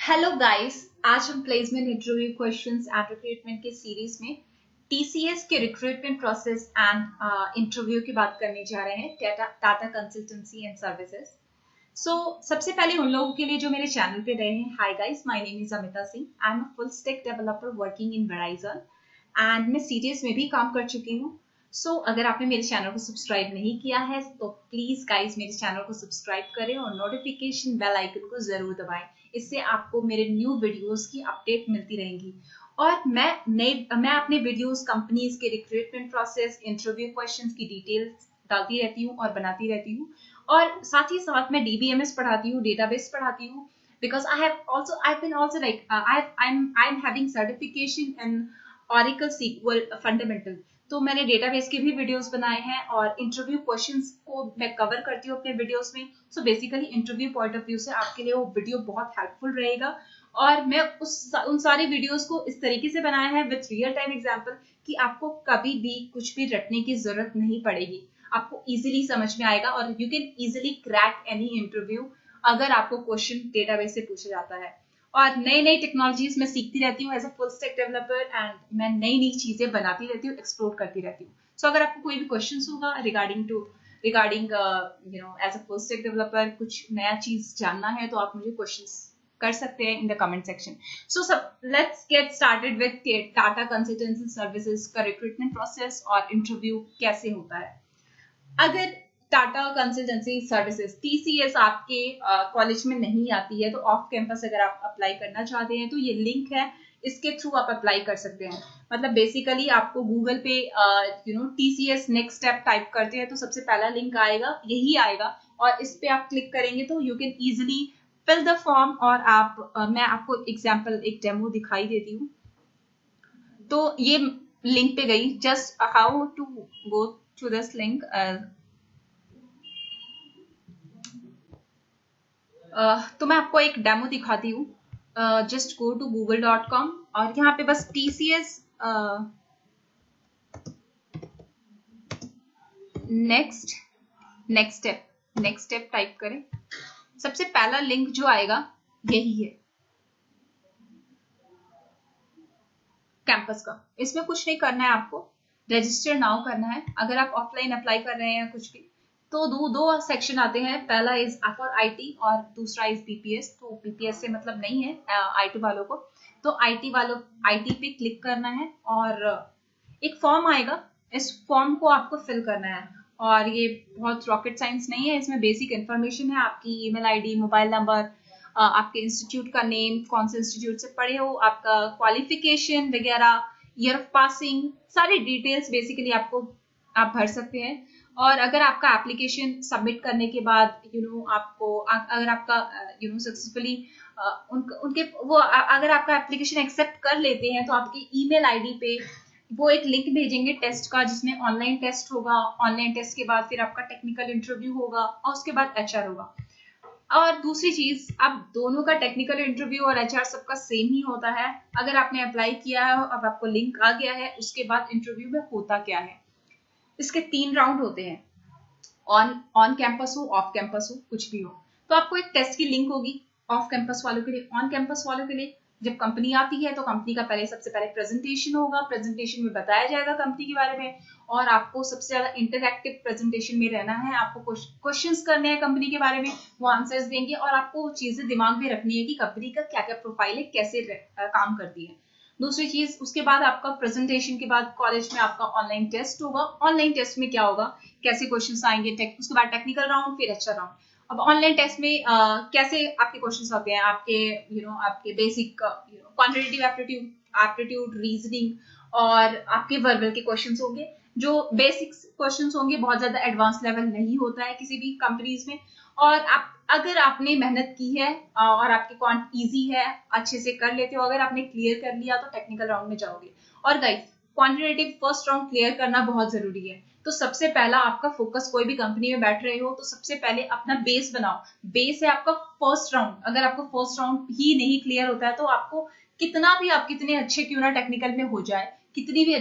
Hello guys, आज हम placement interview questions and recruitment के सीरीज में टीसीएस के रिक्रूटमेंट प्रोसेस एंड इंटरव्यू की बात करने जा रहे हैं। Tata consultancy and services. सबसे पहले उन लोगों के लिए जो मेरे चैनल पे रहे हैं, hi guys, my name is Amita Singh. I am a full stack developer working in Verizon and मैं सीटीएस में भी काम कर चुकी हूँ। अगर आपने मेरे चैनल को सब्सक्राइब नहीं किया है तो प्लीज गाइस मेरे चैनल को सब्सक्राइब करें और नोटिफिकेशन बेल आइकन को जरूर दबाएं। इससे आपको मेरे न्यू वीडियोस की अपडेट मिलती रहेंगी। और मैं अपने वीडियोस कंपनीज के रिक्रूटमेंट प्रोसेस, इंटरव्यू क्वेश्चंस की डिटेल्स डालती रहती हूँ और बनाती रहती हूँ। और साथ ही साथ मैं डीबीएमएस पढ़ाती हूँ, डेटाबेस पढ़ाती हूँ, because I've been also like I'm having certification in Oracle SQL fundamental। तो मैंने डेटाबेस के भी वीडियोस बनाए हैं और इंटरव्यू क्वेश्चंस को मैं कवर करती हूँ अपने वीडियोस में। Basically interview point of view से आपके लिए वो वीडियो बहुत हेल्पफुल रहेगा। और मैं उन सारी वीडियोस को इस तरीके से बनाया है विथ रियल टाइम एग्जांपल कि आपको कभी भी कुछ भी रटने की जरूरत नहीं पड़ेगी। आपको इजीली समझ में आएगा और you can easily crack any interview अगर आपको क्वेश्चन डेटाबेस से पूछा जाता है। और नई नई टेक्नोलॉजीज मैं सीखती रहती हूँ as a full stack developer and मैं नई नई चीजें बनाती रहती हूँ, एक्सप्लोर करती रहती हूँ। अगर आपको कोई भी क्वेश्चन होगा regarding as a full stack developer कुछ नया चीज जानना है तो आप मुझे क्वेश्चंस कर सकते हैं in the comment section. Let's get started with Tata consultancy services का रिक्रूटमेंट प्रोसेस और इंटरव्यू कैसे होता है। अगर टाटा कंसल्टेंसी सर्विसेज टीसीएस आपके कॉलेज में नहीं आती है तो ऑफ कैंपस अगर आप अप्लाई करना चाहते हैं तो ये लिंक है, इसके थ्रू आप अप्लाई कर सकते हैं। मतलब बेसिकली आपको गूगल पे टीसीएस नेक्स्ट स्टेप टाइप करते हैं तो सबसे पहला लिंक आएगा, यही आएगा, और इस पे आप क्लिक करेंगे तो you can easily fill the form. और मैं आपको एग्जाम्पल एक डेमो दिखाई देती हूँ। तो ये लिंक पे गई, just how to go to this link. तो मैं आपको एक डेमो दिखाती हूँ। जस्ट गो टू google.com और यहाँ पे बस TCS नेक्स्ट स्टेप टाइप करें। सबसे पहला लिंक जो आएगा यही है कैंपस का। इसमें कुछ नहीं करना है, आपको रजिस्टर नाउ करना है। अगर आप ऑफलाइन अप्लाई कर रहे हैं कुछ भी तो दो सेक्शन आते हैं, पहला इज फॉर आईटी और दूसरा इज बीपीएस। तो बीपीएस से मतलब नहीं है आईटी वालों को, तो आईटी पे क्लिक करना है और एक फॉर्म आएगा, इस फॉर्म को आपको फिल करना है। और ये बहुत रॉकेट साइंस नहीं है, इसमें बेसिक इन्फॉर्मेशन है, आपकी ईमेल आईडी, मोबाइल नंबर, आपके इंस्टीट्यूट का नेम, कौन से इंस्टीट्यूट से पढ़े हो, आपका क्वालिफिकेशन वगैरह, ईयर ऑफ पासिंग, सारी डिटेल्स बेसिकली आप भर सकते हैं। और अगर आपका एप्लीकेशन सबमिट करने के बाद आपको अगर आपका सक्सेसफुली उनके वो अगर आपका एप्लीकेशन एक्सेप्ट कर लेते हैं तो आपकी ईमेल आईडी पे वो एक लिंक भेजेंगे टेस्ट का, जिसमें ऑनलाइन टेस्ट होगा। ऑनलाइन टेस्ट के बाद फिर आपका टेक्निकल इंटरव्यू होगा और उसके बाद एचआर होगा। और दूसरी चीज, अब दोनों का टेक्निकल इंटरव्यू और एचआर सबका सेम ही होता है। अगर आपने अप्लाई किया है, अब आपको लिंक आ गया है, उसके बाद इंटरव्यू में होता क्या है। इसके 3 राउंड होते हैं, ऑन कैंपस हो, ऑफ कैंपस हो, कुछ भी हो। तो आपको एक टेस्ट की लिंक होगी ऑफ कैंपस वालों के लिए। ऑन कैंपस वालों के लिए जब कंपनी आती है तो कंपनी का सबसे पहले प्रेजेंटेशन होगा। प्रेजेंटेशन में बताया जाएगा कंपनी के बारे में और आपको सबसे ज्यादा इंटरैक्टिव प्रेजेंटेशन में रहना है। आपको क्वेश्चंस करने हैं कंपनी के बारे में, वो आंसर्स देंगे और आपको चीजें दिमाग में रखनी है कि कंपनी का क्या क्या प्रोफाइल है, कैसे काम करती है। दूसरी चीज, उसके बाद आपका प्रेजेंटेशन के बाद कॉलेज में आपका ऑनलाइन टेस्ट होगा। ऑनलाइन टेस्ट में क्या होगा, कैसे क्वेश्चंस आएंगे, उसके बाद टेक्निकल राउंड, फिर एचआर राउंड। अब ऑनलाइन टेस्ट में कैसे आपके क्वेश्चंस आते हैं, आपके बेसिक क्वांटिटेटिव एप्टीट्यूड, रीजनिंग और आपके वर्बल के क्वेश्चंस होंगे, जो बेसिक क्वेश्चंस होंगे, बहुत ज्यादा एडवांस लेवल नहीं होता है किसी भी कंपनीज में। और अगर आपने मेहनत की है और आपके क्वांट इजी है, अच्छे से कर लेते हो, अगर आपने क्लियर कर लिया तो टेक्निकल राउंड में जाओगे। और guys, quantitative first round clear करना बहुत जरूरी है। तो सबसे पहला आपका फोकस, कोई भी कंपनी में बैठ रहे हो तो सबसे पहले अपना बेस बनाओ। बेस है आपका फर्स्ट राउंड। अगर आपको फर्स्ट राउंड ही नहीं क्लियर होता है तो आपको आप कितने अच्छे क्यों ना टेक्निकल में हो जाए, कितनी भी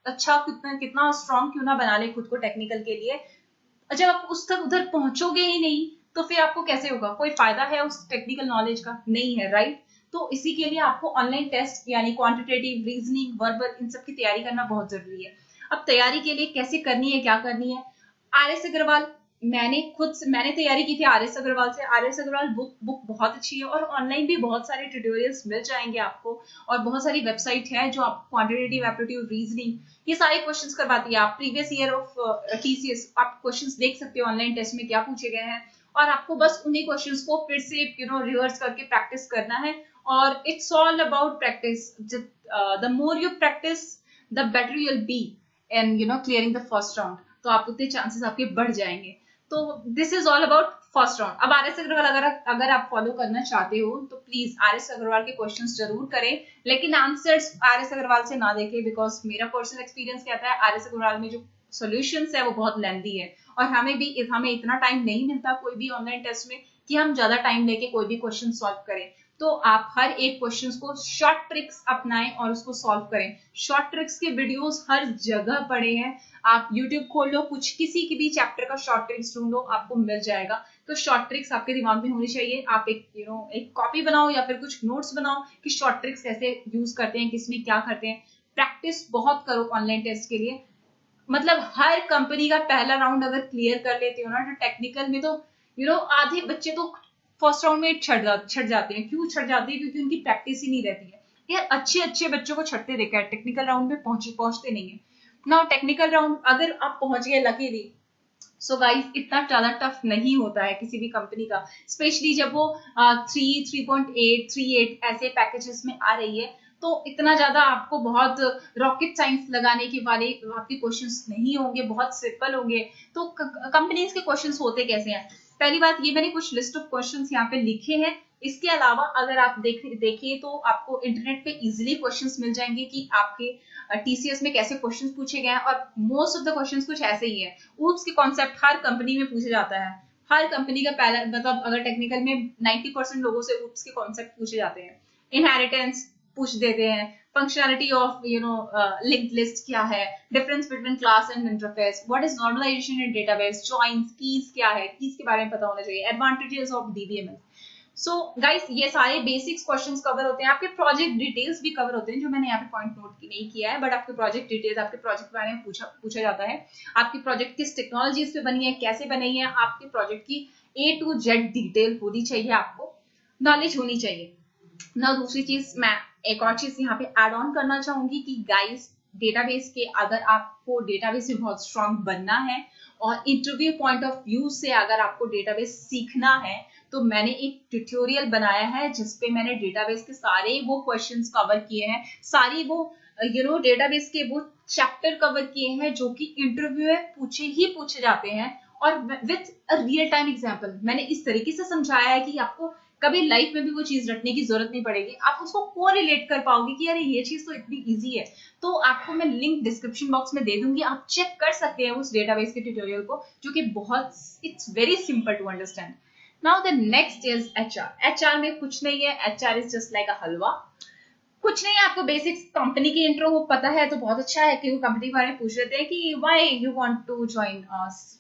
कितना स्ट्रॉन्ग क्यों ना बना ले खुद को टेक्निकल के लिए, जब आप उस तक उधर पहुंचोगे ही नहीं तो फिर आपको कैसे होगा, कोई फायदा है उस टेक्निकल नॉलेज का, नहीं है, राइट। तो इसी के लिए आपको ऑनलाइन टेस्ट यानी क्वांटिटेटिव, रीजनिंग, वर्बल, इन सब की तैयारी करना बहुत जरूरी है। अब तैयारी के लिए कैसे करनी है, क्या करनी है, RS अग्रवाल, मैंने तैयारी की थी RS अग्रवाल से। RS अग्रवाल बुक बहुत अच्छी है और ऑनलाइन भी बहुत सारे ट्यूटोरियल्स मिल जाएंगे आपको, और बहुत सारी वेबसाइट है जो आप क्वांटिटेटिव, एप्टीट्यूड, रीजनिंग, ये सारे क्वेश्चंस करवाती है। आप प्रीवियस ईयर ऑफ TCS आप क्वेश्चंस देख सकते हो ऑनलाइन टेस्ट में क्या पूछे गए हैं, और आपको बस उन्हीं क्वेश्चंस को फिर से रिवर्स करके प्रैक्टिस करना है। और it's all about practice. The more you practice the better you will be and clearing the first round, तो आप उतने चांसेस आपके बढ़ जाएंगे। तो this is all about first round. अब RS अग्रवाल अगर आप फॉलो करना चाहते हो तो प्लीज RS अग्रवाल के क्वेश्चंस जरूर करें, लेकिन आंसर्स RS अग्रवाल से ना देखें, बिकॉज मेरा पर्सनल एक्सपीरियंस कहता है RS अग्रवाल में जो सॉल्यूशंस है वो बहुत लेंथी है, और हमें इतना टाइम नहीं मिलता कोई भी ऑनलाइन टेस्ट में कि हम ज्यादा टाइम लेके कोई भी क्वेश्चन सॉल्व करें। तो आप हर एक क्वेश्चन को शॉर्ट ट्रिक्स अपनाएं और उसको सॉल्व करें। शॉर्ट ट्रिक्स के वीडियोस हर जगह पड़े हैं, आप YouTube खोल लो, कुछ किसी की भी चैप्टर का शॉर्ट ट्रिक्स ढूंढ लो, आपको मिल जाएगा। तो शॉर्ट ट्रिक्स आपके दिमाग में होनी चाहिए। आप एक कॉपी बनाओ या फिर कुछ नोट्स बनाओ कि शॉर्ट ट्रिक्स कैसे यूज करते हैं, किसमें क्या करते हैं। प्रैक्टिस बहुत करो ऑनलाइन टेस्ट के लिए। मतलब हर कंपनी का पहला राउंड अगर क्लियर कर लेते हो ना, तो टेक्निकल में तो आधे बच्चे तो फर्स्ट राउंड में छट जाते हैं। क्यों छट जाते हैं? क्योंकि उनकी प्रैक्टिस ही नहीं रहती है। यार अच्छे बच्चों को छटते देखा है, टेक्निकल राउंड में पहुंचते नहीं है ना। टेक्निकल राउंड अगर आप पहुंच गए लकीली, सो गाइस इतना ज्यादा टफ नहीं होता है किसी भी कंपनी का, स्पेशली जब वो 3.8 3.8 ऐसे पैकेजेस में आ रही है, तो इतना ज्यादा आपको बहुत रॉकेट साइंस लगाने के वाले आपके क्वेश्चंस नहीं होंगे, बहुत सिंपल होंगे। तो कंपनीज के क्वेश्चंस होते कैसे हैं? पहली बात, ये मैंने कुछ लिस्ट ऑफ क्वेश्चंस यहाँ पे लिखे हैं। इसके अलावा अगर आप देखिए तो आपको इंटरनेट पे इजीली क्वेश्चंस मिल जाएंगे कि आपके TCS में कैसे क्वेश्चंस पूछे गए हैं, और मोस्ट ऑफ द क्वेश्चंस कुछ ऐसे ही है। ऊप्स के कॉन्सेप्ट हर कंपनी में पूछा जाता है। हर कंपनी का पहला मतलब अगर टेक्निकल में 90% लोगों से ऊप्स के कॉन्सेप्ट पूछे जाते हैं। इनहेरिटेंस पूछ देते हैं, फंक्शनलिटी ऑफ लिंक्ड लिस्ट क्या है, difference between class and interface, what is normalisation in database, joins, keys क्या है, कीज के बारे में पता होना चाहिए, advantages of DBMS। So guys ये सारे बेसिक्स क्वेश्चंस कवर होते हैं। आपके प्रोजेक्ट डिटेल्स भी कवर होते हैं, जो मैंने यहाँ पे पॉइंट नोट नहीं किया है, बट आपके प्रोजेक्ट डिटेल्स, आपके प्रोजेक्ट के बारे में पूछा जाता है। आपकी प्रोजेक्ट किस टेक्नोलॉजीज पे बनी है, कैसे बनी है, आपके प्रोजेक्ट की A to Z डिटेल होनी चाहिए, आपको नॉलेज होनी चाहिए ना। दूसरी चीज, मैं एक और चीज यहाँ पे एड ऑन करना चाहूंगी कि गाइस डेटाबेस के, अगर आपको डेटाबेस में बहुत स्ट्रांग बनना है और इंटरव्यू पॉइंट ऑफ व्यू से अगर आपको डेटाबेस सीखना है, तो मैंने एक ट्यूटोरियल बनाया है जिसपे मैंने डेटाबेस के सारे वो क्वेश्चंस कवर किए हैं, सारी वो डेटाबेस के वो चैप्टर कवर किए हैं जो कि इंटरव्यू में पूछे जाते हैं, और with a real time example. मैंने इस तरीके से समझाया है कि आपको कभी लाइफ में भी वो चीज रटने की जरूरत नहीं पड़ेगी, आप उसको कोरिलेट कर पाओगे कि अरे ये चीज तो इतनी इजी है। तो आपको मैं लिंक डिस्क्रिप्शन बॉक्स में दे दूंगी, आप चेक कर सकते हैं उस डेटाबेस के ट्यूटोरियल को, जो कि बहुत it's very simple to understand. Now the next is HR। HR में कुछ नहीं है, HR is just like a halwa. कुछ नहीं, आपको बेसिक्स कंपनी की इंट्रो पता है तो बहुत अच्छा है, क्योंकि कंपनी के बारे में पूछ लेते हैं कि why you want to join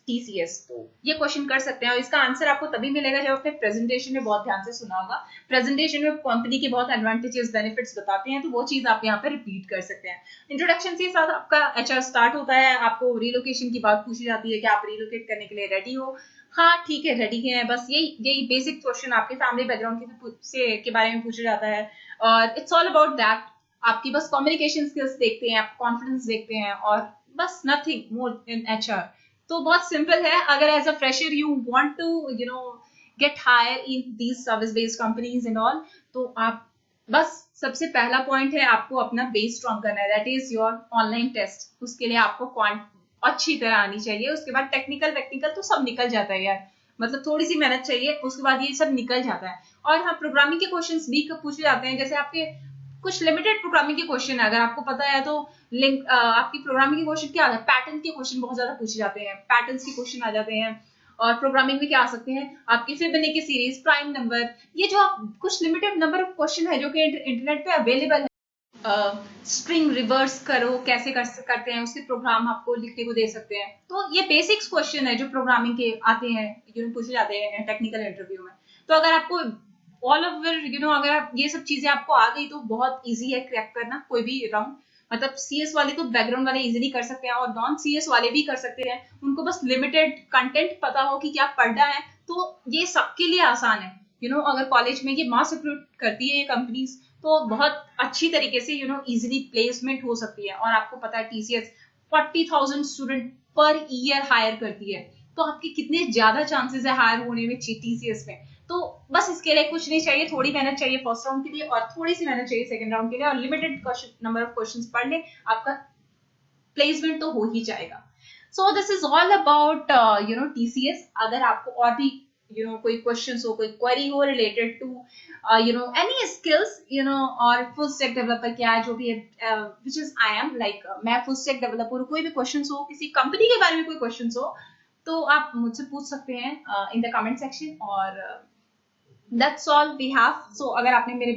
TCS, तो ये क्वेश्चन कर सकते हैं, और इसका आंसर आपको तभी मिलेगा जब आपने प्रेजेंटेशन में बहुत ध्यान से सुना होगा। प्रेजेंटेशन में कंपनी के बहुत एडवांटेजेस, बेनिफिट्स बताते हैं, तो वो चीज आप यहाँ पे रिपीट कर सकते हैं। इंट्रोडक्शन के साथ आपका HR स्टार्ट होता है। आपको रिलोकेशन की बात पूछी जाती है कि आप रिलोकेट करने के लिए रेडी हो। हाँ ठीक है, रेडी है, बस यही बेसिक क्वेश्चन आपके फैमिली बैकग्राउंड के बारे में पूछा जाता है, और इट्स ऑल अबाउट दैट। आपकी बस कम्युनिकेशन स्किल्स देखते हैं, आप कॉन्फिडेंस देखते हैं, और बस नथिंग मोर इन HR। तो बहुत सिंपल है। अगर as a fresher you want to get hire in these service based companies and all, तो आप बस सबसे पहला पॉइंट है आपको अपना बेस स्ट्रॉन्ग करना है, that is your online test. उसके लिए आपको अच्छी तरह आनी चाहिए। उसके बाद टेक्निकल तो सब निकल जाता है यार, मतलब थोड़ी सी मेहनत चाहिए, उसके बाद ये सब निकल जाता है। और हाँ, प्रोग्रामिंग के क्वेश्चंस भी पूछे जाते हैं, जैसे आपके कुछ लिमिटेड प्रोग्रामिंग के क्वेश्चन है, अगर आपको पता है तो लिंक आपकी प्रोग्रामिंग के क्वेश्चन क्या आता है, पैटर्न के क्वेश्चन बहुत ज्यादा पूछे जाते हैं, पैटर्न्स के क्वेश्चन आ जाते हैं। और प्रोग्रामिंग में क्या आ सकते हैं, आपकी फिबोनाची सीरीज, प्राइम नंबर, ये जो कुछ लिमिटेड नंबर ऑफ क्वेश्चन है जो कि इंटरनेट पे अवेलेबल है। स्ट्रिंग रिवर्स करो कैसे करते हैं, उसके प्रोग्राम आपको लिखने को दे सकते हैं। तो ये बेसिक्स क्वेश्चन है जो प्रोग्रामिंग के आते हैं, जो पूछे जाते हैं टेक्निकल इंटरव्यू में। तो अगर आपको ऑल ओवर अगर आप ये सब चीजें आपको आ गई तो बहुत इजी है क्रैक करना कोई भी राउंड। मतलब सीएस वाले तो बैकग्राउंड वाले इजीली कर सकते हैं और नॉन सीएस वाले भी कर सकते हैं, उनको बस लिमिटेड कंटेंट पता हो कि क्या पढ़ना है, तो ये सबके लिए आसान है। अगर कॉलेज में ये मास रिक्रूट करती है ये कंपनीज, तो बहुत अच्छी तरीके से इजीली प्लेसमेंट हो सकती है। और आपको पता है TCS 40,000 student per year hire करती है, तो आपके कितने ज्यादा चांसेस है हायर होने में टीसीएस में। तो बस इसके लिए कुछ नहीं चाहिए, थोड़ी मेहनत चाहिए फर्स्ट राउंड के लिए और थोड़ी सी मेहनत चाहिए सेकंड राउंड के लिए, और लिमिटेड नंबर ऑफ क्वेश्चंस पढ़ ले, आपका प्लेसमेंट तो हो ही जाएगा। So this is all about TCS. अगर आपको और भी कोई क्वेश्चंस हो, कोई क्वेरी हो रिलेटेड टू एनी स्किल्स और फुल स्टैक डेवलपर क्या है, जो भी है which is I am like, मैं फुल स्टैक डेवलपर हूँ, कोई भी क्वेश्चंस हो, किसी कंपनी के बारे में कोई क्वेश्चंस हो, तो आप मुझसे पूछ सकते हैं इन द कमेंट सेक्शन। और that's all we have. So अगर आपने मेरे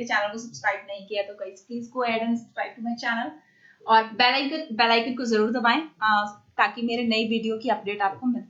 चैनल को सब्सक्राइब नहीं किया तो guys please go ahead and subscribe to my channel, और बेल आइकन को जरूर दबाएं ताकि मेरे नई वीडियो की अपडेट आपको मिलती